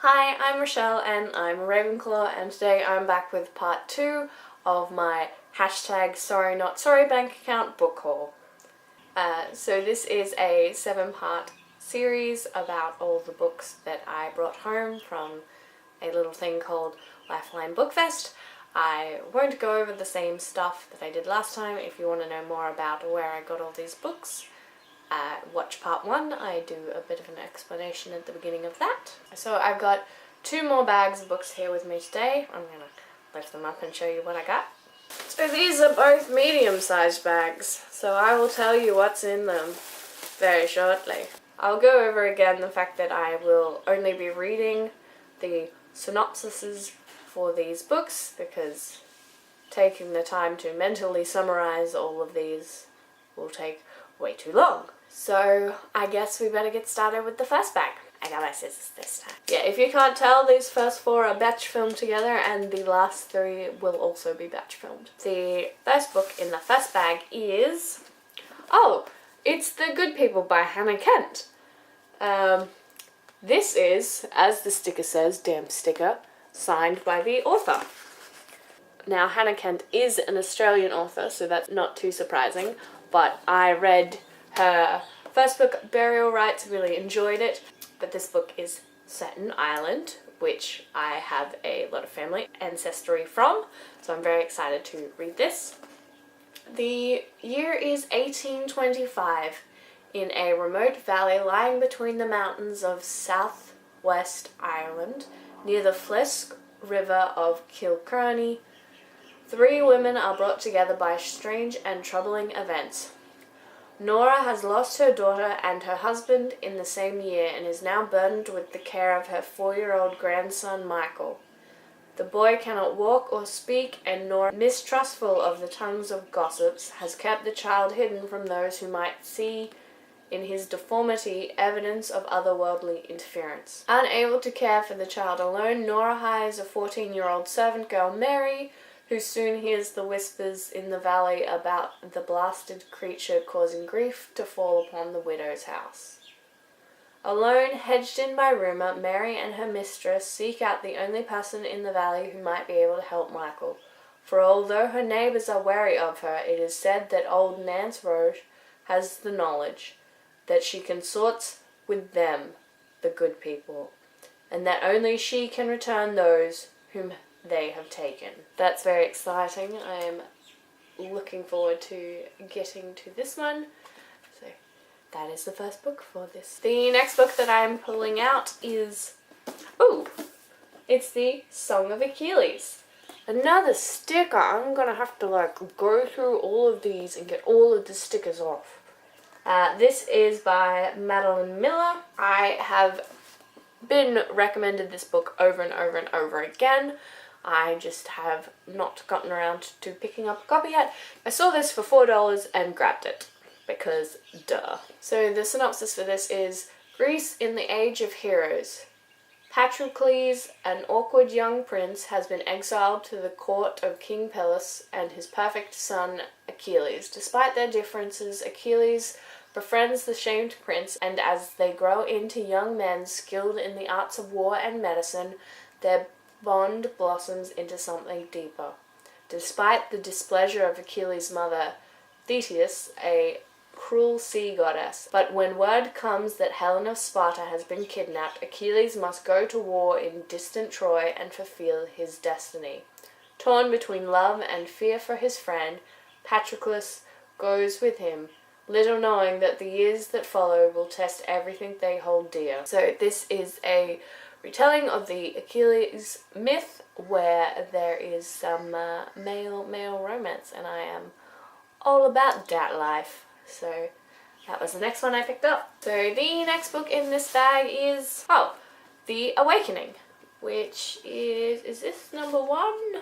Hi, I'm Rochelle and I'm a Ravenclaw, and today I'm back with part 2 of my #SorryNotSorry bank account book haul. So this is a 7-part series about all the books that I brought home from a little thing called Lifeline Bookfest. I won't go over the same stuff that I did last time. If you want to know more about where I got all these books, watch part 1. I do a bit of an explanation at the beginning of that. So I've got 2 more bags of books here with me today. I'm going to lift them up and show you what I got. So these are both medium-sized bags, so I will tell you what's in them very shortly. I'll go over again the fact that I will only be reading the synopsises for these books, because taking the time to mentally summarize all of these will take way too long. So I guess we better get started with the first bag. I got my scissors this time. Yeah, if you can't tell, these first 4 are batch filmed together and the last 3 will also be batch filmed. The first book in the first bag is... it's The Good People by Hannah Kent. This is, as the sticker says, damn sticker, signed by the author. Now, Hannah Kent is an Australian author, so that's not too surprising, but I read her first book, Burial Rites, really enjoyed it, but this book is set in Ireland, which I have a lot of family ancestry from, so I'm very excited to read this. The year is 1825 in a remote valley lying between the mountains of southwest Ireland, near the Flesk River of Kilkerny. 3 women are brought together by strange and troubling events. Nora has lost her daughter and her husband in the same year and is now burdened with the care of her 4-year-old grandson Michael. The boy cannot walk or speak, and Nora, mistrustful of the tongues of gossips, has kept the child hidden from those who might see in his deformity evidence of otherworldly interference. Unable to care for the child alone, Nora hires a 14-year-old servant girl, Mary, who soon hears the whispers in the valley about the blasted creature causing grief to fall upon the widow's house. Alone, hedged in by rumour, Mary and her mistress seek out the only person in the valley who might be able to help Michael, for although her neighbours are wary of her, it is said that old Nance Roche has the knowledge that she consorts with them, the good people, and that only she can return those whom they have taken. That's very exciting. I am looking forward to getting to this one. So that is the first book for this. The next book that I'm pulling out is... it's the Song of Achilles. Another sticker. I'm gonna have to go through all of these and get all of the stickers off. This is by Madeline Miller. I have been recommended this book over and over and over again. I just have not gotten around to picking up a copy yet. I saw this for $4 and grabbed it, because duh. So the synopsis for this is: Greece in the Age of Heroes. Patroclus, an awkward young prince, has been exiled to the court of King Peleus and his perfect son Achilles. Despite their differences, Achilles befriends the shamed prince, and as they grow into young men skilled in the arts of war and medicine, their bond blossoms into something deeper. Despite the displeasure of Achilles' mother, Thetis, a cruel sea goddess. But when word comes that Helen of Sparta has been kidnapped, Achilles must go to war in distant Troy and fulfill his destiny. Torn between love and fear for his friend, Patroclus goes with him, little knowing that the years that follow will test everything they hold dear. So this is a retelling of the Achilles myth, where there is some male romance, and I am all about that life. So that was the next one I picked up. So the next book in this bag is The Awakening, which is this number 1? No,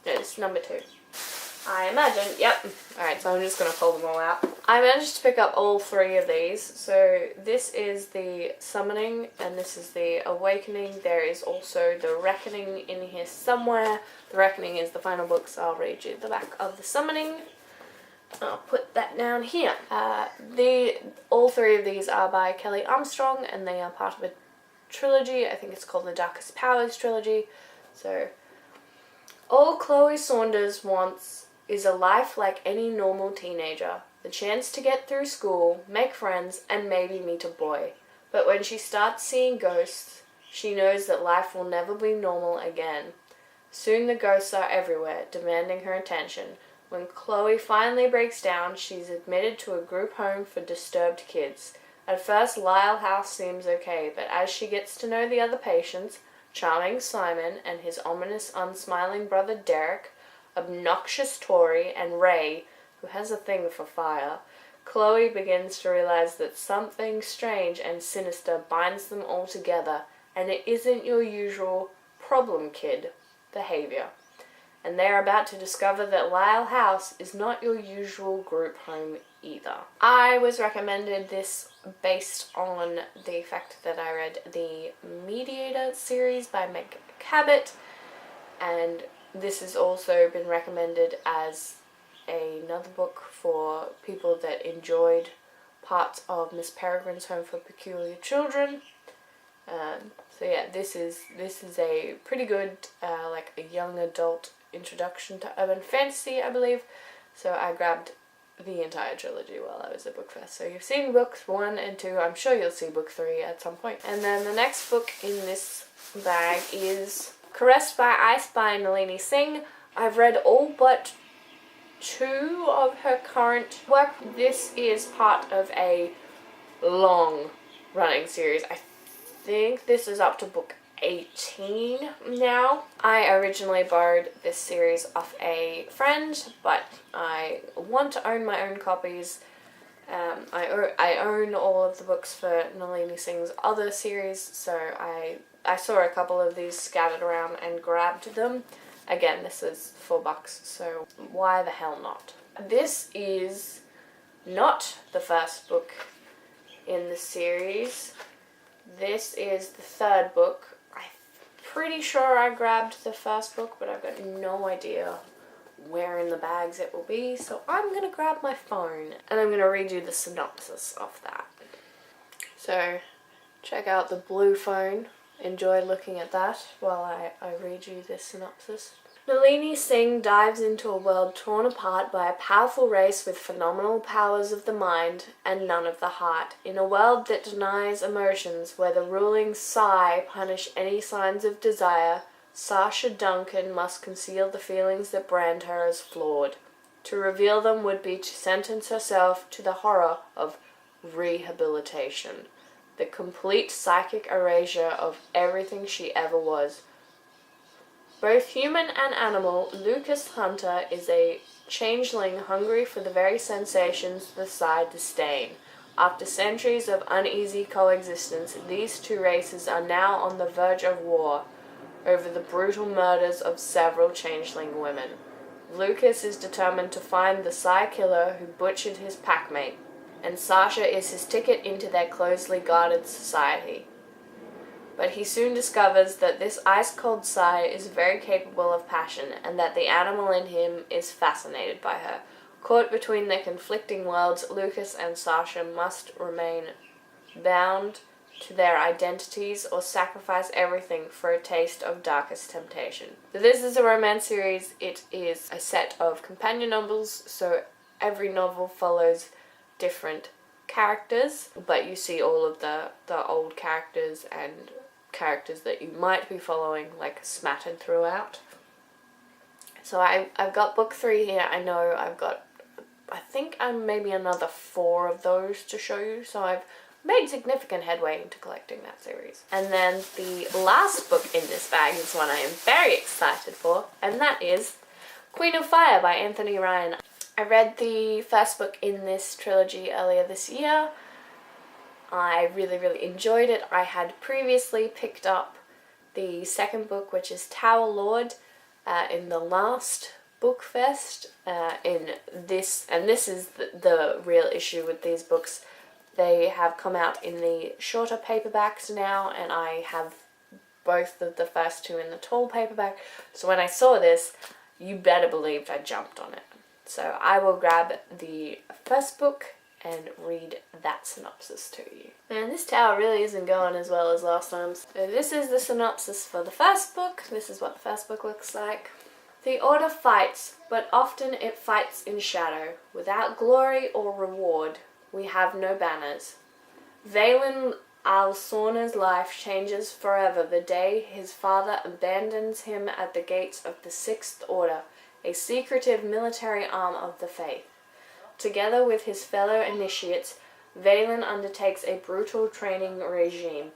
this is number 2. I imagine, yep. Alright, so I'm just going to pull them all out. I managed to pick up all 3 of these. So this is the Summoning, and this is the Awakening. There is also the Reckoning in here somewhere. The Reckoning is the final book, so I'll read you the back of the Summoning. I'll put that down here. All 3 of these are by Kelly Armstrong, and they are part of a trilogy. I think it's called the Darkest Powers trilogy. So, all Chloe Saunders wants is a life like any normal teenager. The chance to get through school, make friends, and maybe meet a boy. But when she starts seeing ghosts, she knows that life will never be normal again. Soon the ghosts are everywhere, demanding her attention. When Chloe finally breaks down, she's admitted to a group home for disturbed kids. At first, Lyle House seems okay, but as she gets to know the other patients, charming Simon and his ominous, unsmiling brother Derek, obnoxious Tori, and Ray, who has a thing for fire, Chloe begins to realize that something strange and sinister binds them all together, and it isn't your usual problem kid behavior. And they are about to discover that Lyle House is not your usual group home either. I was recommended this based on the fact that I read the Mediator series by Meg Cabot, and this has also been recommended as another book for people that enjoyed parts of Miss Peregrine's Home for Peculiar Children. So yeah, this is a pretty good like a young adult introduction to urban fantasy, I believe. So I grabbed the entire trilogy while I was at Bookfest. So you've seen books 1 and 2. I'm sure you'll see book 3 at some point. And then the next book in this bag is Caressed by Ice by Nalini Singh. I've read all but 2 of her current work. This is part of a long running series. I think this is up to book 18 now. I originally borrowed this series off a friend, but I want to own my own copies. I own all of the books for Nalini Singh's other series, so I saw a couple of these scattered around and grabbed them. Again, this is $4, so why the hell not? This is not the first book in the series. This is the 3rd book. I'm pretty sure I grabbed the first book, but I've got no idea where in the bags it will be, so I'm going to grab my phone and I'm going to read you the synopsis of that. So, check out the blue phone. Enjoy looking at that while I read you this synopsis. Nalini Singh dives into a world torn apart by a powerful race with phenomenal powers of the mind and none of the heart. In a world that denies emotions, where the ruling Psi punish any signs of desire, Sasha Duncan must conceal the feelings that brand her as flawed. To reveal them would be to sentence herself to the horror of rehabilitation, the complete psychic erasure of everything she ever was. Both human and animal, Lucas Hunter is a changeling hungry for the very sensations the Psi disdain. After centuries of uneasy coexistence, these two races are now on the verge of war over the brutal murders of several changeling women. Lucas is determined to find the Psi killer who butchered his packmate, and Sasha is his ticket into their closely guarded society. But he soon discovers that this ice-cold Psi is very capable of passion, and that the animal in him is fascinated by her. Caught between their conflicting worlds, Lucas and Sasha must remain bound to their identities or sacrifice everything for a taste of darkest temptation. So this is a romance series. It is a set of companion novels, so every novel follows different characters, but you see all of the old characters and characters that you might be following like smattered throughout. So I've got book 3 here. I know I think I'm maybe another 4 of those to show you, so I've made significant headway into collecting that series. And then the last book in this bag is one I am very excited for, and that is Queen of Fire by Anthony Ryan. I read the first book in this trilogy earlier this year. I really, really enjoyed it. I had previously picked up the second book, which is Tower Lord, in the last Bookfest. This is the real issue with these books. They have come out in the shorter paperbacks now, and I have both of the first 2 in the tall paperback. So when I saw this, you better believe I jumped on it. So I will grab the first book and read that synopsis to you. And this tower really isn't going as well as last time. So this is the synopsis for the first book. This is what the first book looks like. The Order fights, but often it fights in shadow. Without glory or reward, we have no banners. Valen Alsorna's life changes forever the day his father abandons him at the gates of the Sixth Order, a secretive military arm of the faith. Together with his fellow initiates, Valen undertakes a brutal training regime,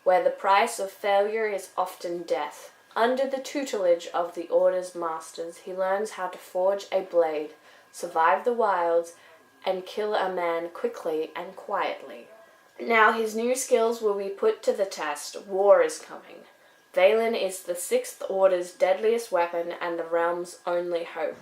where the price of failure is often death. Under the tutelage of the Order's masters, he learns how to forge a blade, survive the wilds, and kill a man quickly and quietly. Now his new skills will be put to the test. War is coming. Valen is the Sixth Order's deadliest weapon and the realm's only hope.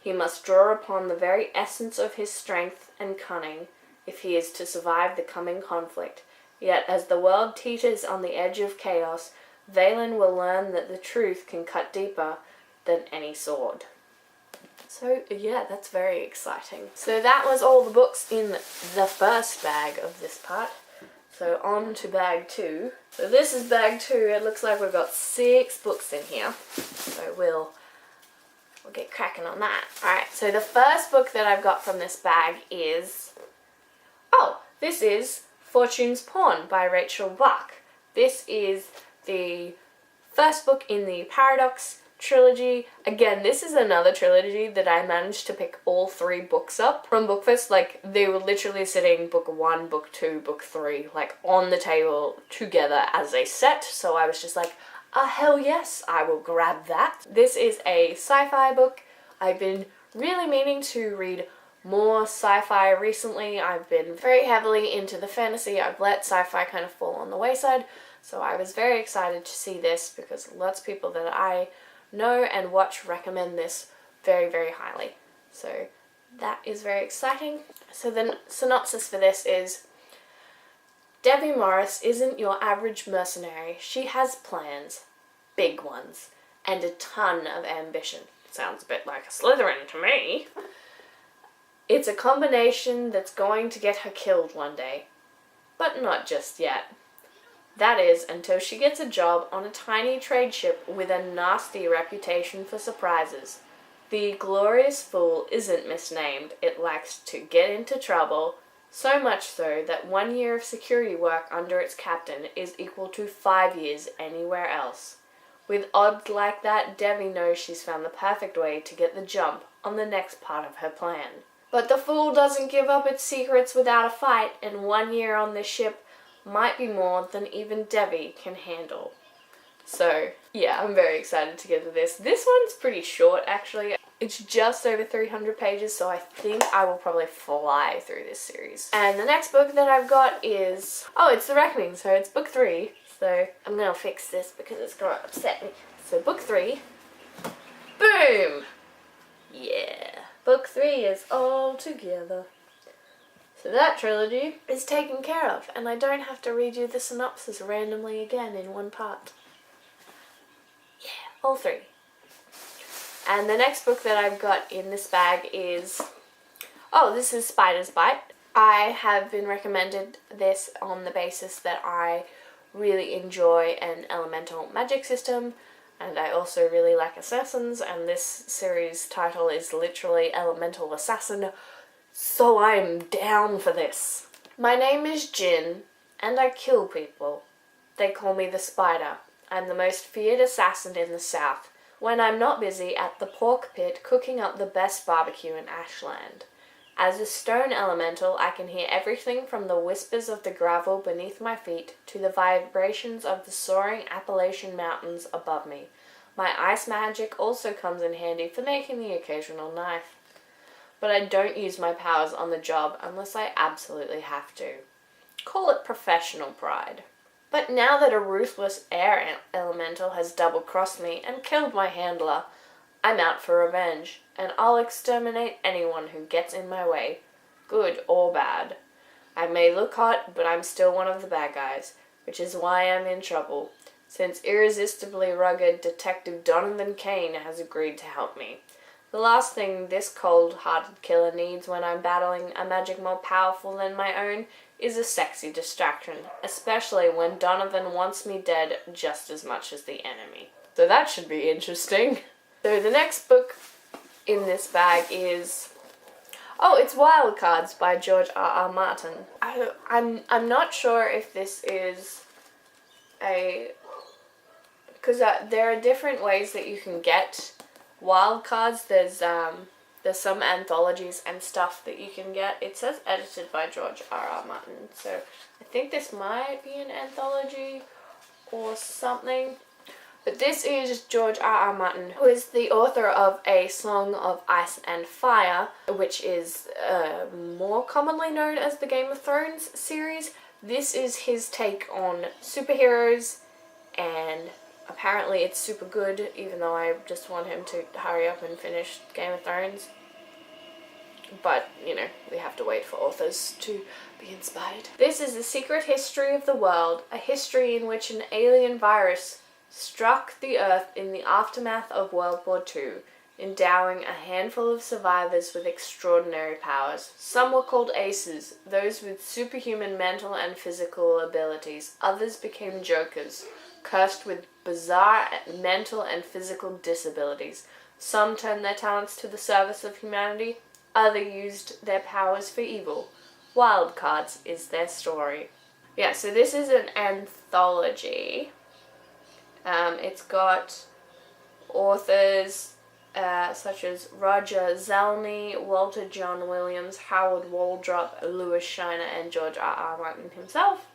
He must draw upon the very essence of his strength and cunning if he is to survive the coming conflict. Yet as the world teeters on the edge of chaos, Valen will learn that the truth can cut deeper than any sword. So yeah, that's very exciting. So that was all the books in the first bag of this part. So on to bag 2. So this is bag 2. It looks like we've got 6 books in here. So we'll get cracking on that. Alright, so the first book that I've got from this bag is... this is Fortune's Pawn by Rachel Buck. This is the first book in the Paradox trilogy. Again, this is another trilogy that I managed to pick all 3 books up from Bookfest. Like, they were literally sitting book 1, book 2, book 3, like, on the table together as a set. So I was just like, hell yes, I will grab that. This is a sci-fi book. I've been really meaning to read more sci-fi recently. I've been very heavily into the fantasy. I've let sci-fi kind of fall on the wayside. So I was very excited to see this because lots of people that I know and watch recommend this very, very highly. So that is very exciting. So the synopsis for this is, Debbie Morris isn't your average mercenary. She has plans, big ones, and a ton of ambition. Sounds a bit like a Slytherin to me. It's a combination that's going to get her killed one day, but not just yet. That is, until she gets a job on a tiny trade ship with a nasty reputation for surprises. The Glorious Fool isn't misnamed. It likes to get into trouble, so much so that 1 year of security work under its captain is equal to 5 years anywhere else. With odds like that, Debbie knows she's found the perfect way to get the jump on the next part of her plan. But the Fool doesn't give up its secrets without a fight, and 1 year on this ship might be more than even Debbie can handle. So, yeah, I'm very excited to get to this. This one's pretty short, actually. It's just over 300 pages, so I think I will probably fly through this series. And the next book that I've got is... it's The Reckoning, so it's book 3. So, I'm gonna fix this because it's gonna upset me. So, book 3. Boom! Yeah. Book 3 is all together. So that trilogy is taken care of, and I don't have to read you the synopsis randomly again in one part. Yeah, all 3. And the next book that I've got in this bag is... this is Spider's Bite. I have been recommended this on the basis that I really enjoy an elemental magic system, and I also really like assassins, and this series title is literally Elemental Assassin, so I'm down for this. My name is Jin, and I kill people. They call me the Spider. I'm the most feared assassin in the South, when I'm not busy at the pork pit cooking up the best barbecue in Ashland. As a stone elemental, I can hear everything from the whispers of the gravel beneath my feet to the vibrations of the soaring Appalachian Mountains above me. My ice magic also comes in handy for making the occasional knife. But I don't use my powers on the job unless I absolutely have to. Call it professional pride. But now that a ruthless air elemental has double-crossed me and killed my handler, I'm out for revenge, and I'll exterminate anyone who gets in my way, good or bad. I may look hot, but I'm still one of the bad guys, which is why I'm in trouble, since irresistibly rugged Detective Donovan Kane has agreed to help me. The last thing this cold-hearted killer needs when I'm battling a magic more powerful than my own is a sexy distraction, especially when Donovan wants me dead just as much as the enemy. So that should be interesting. So the next book in this bag is... oh, it's Wildcards by George R.R. Martin. I'm not sure if this is a... because there are different ways that you can get Wildcards. There's some anthologies and stuff that you can get. It says edited by George R.R. Martin, so I think this might be an anthology or something. But this is George R.R. Martin, who is the author of A Song of Ice and Fire, which is more commonly known as the Game of Thrones series. This is his take on superheroes, and apparently it's super good, even though I just want him to hurry up and finish Game of Thrones. But, you know, we have to wait for authors to be inspired. This is The Secret History of the World, a history in which an alien virus struck the Earth in the aftermath of World War II, endowing a handful of survivors with extraordinary powers. Some were called aces, those with superhuman mental and physical abilities. Others became jokers, cursed with bizarre mental and physical disabilities. Some turned their talents to the service of humanity, others used their powers for evil. Wildcards is their story. Yeah, so this is an anthology. It's got authors such as Roger Zelny, Walter John Williams, Howard Waldrop, Louis Shiner, and George R.R. Martin himself.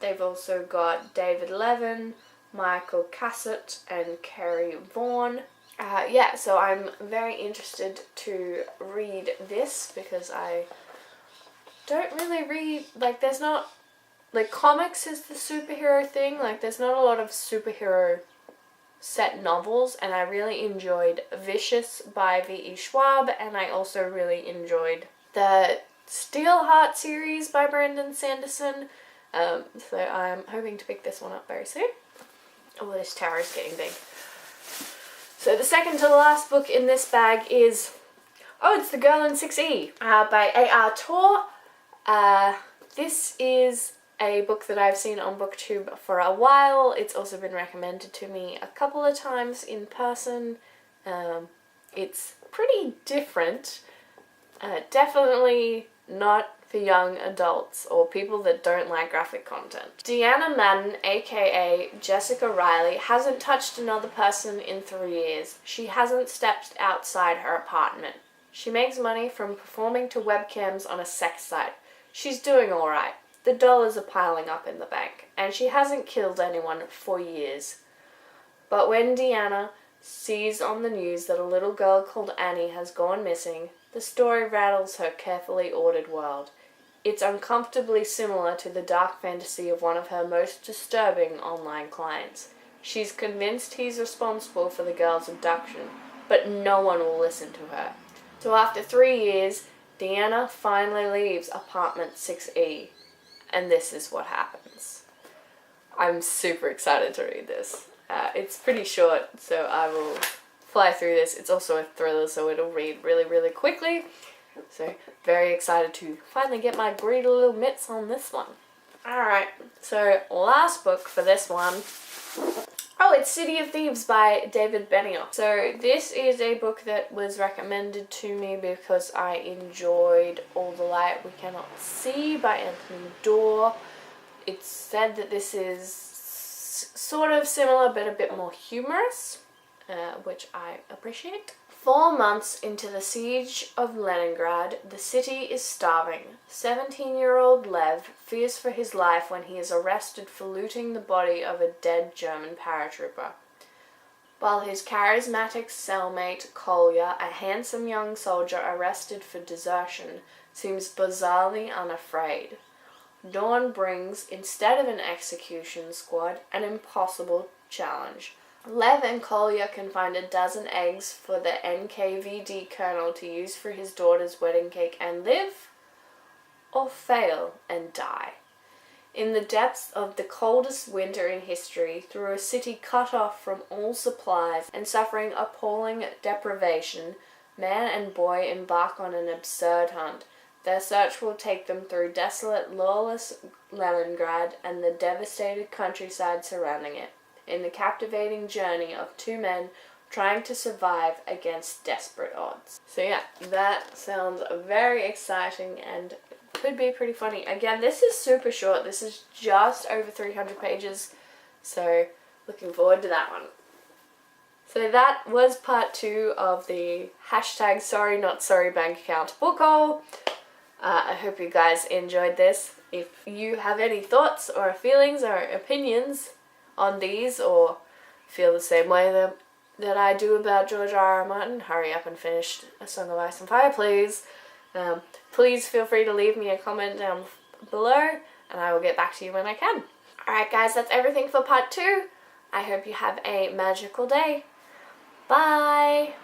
They've also got David Levin, Michael Cassett, and Kerry Vaughan. Yeah, so I'm very interested to read this because I don't really read, like, there's not, like, comics is the superhero thing, like, there's not a lot of superhero set novels, and I really enjoyed Vicious by V.E. Schwab, and I also really enjoyed the Steelheart series by Brandon Sanderson. So I'm hoping to pick this one up very soon. Oh, this tower is getting big. So the second to the last book in this bag is, oh, it's The Girl in 6E by A.R. Torr. This is a book that I've seen on BookTube for a while. It's also been recommended to me a couple of times in person. It's pretty different. Definitely not for young adults or people that don't like graphic content. Deanna Madden, aka Jessica Riley, hasn't touched another person in 3 years. She hasn't stepped outside her apartment. She makes money from performing to webcams on a sex site. She's doing alright. The dollars are piling up in the bank, and she hasn't killed anyone for years. But when Deanna sees on the news that a little girl called Annie has gone missing, the story rattles her carefully ordered world. It's uncomfortably similar to the dark fantasy of one of her most disturbing online clients. She's convinced he's responsible for the girl's abduction, but no one will listen to her. So after 3 years, Deanna finally leaves apartment 6E, and this is what happens. I'm super excited to read this. It's pretty short, so I will fly through this. It's also a thriller, so it'll read really, really quickly. So, very excited to finally get my greedy little mitts on this one. Alright, so last book for this one. Oh, it's City of Thieves by David Benioff. So, this is a book that was recommended to me because I enjoyed All the Light We Cannot See by Anthony Doerr. It's said that this is sort of similar but a bit more humorous, which I appreciate. 4 months into the siege of Leningrad, the city is starving. 17-year-old Lev fears for his life when he is arrested for looting the body of a dead German paratrooper. While his charismatic cellmate Kolya, a handsome young soldier arrested for desertion, seems bizarrely unafraid. Dawn brings, instead of an execution squad, an impossible challenge. Lev and Kolya can find a dozen eggs for the NKVD colonel to use for his daughter's wedding cake and live, or fail and die. In the depths of the coldest winter in history, through a city cut off from all supplies and suffering appalling deprivation, man and boy embark on an absurd hunt. Their search will take them through desolate, lawless Leningrad and the devastated countryside surrounding it, in the captivating journey of two men trying to survive against desperate odds. So yeah, that sounds very exciting and could be pretty funny. Again, this is super short. This is just over 300 pages, so looking forward to that one. So that was part 2 of the hashtag sorry not sorry bank account book haul. I hope you guys enjoyed this. If you have any thoughts or feelings or opinions on these, or feel the same way that I do about George R.R. Martin, hurry up and finish A Song of Ice and Fire, please. Please feel free to leave me a comment down below, and I will get back to you when I can. Alright guys, that's everything for part 2. I hope you have a magical day. Bye!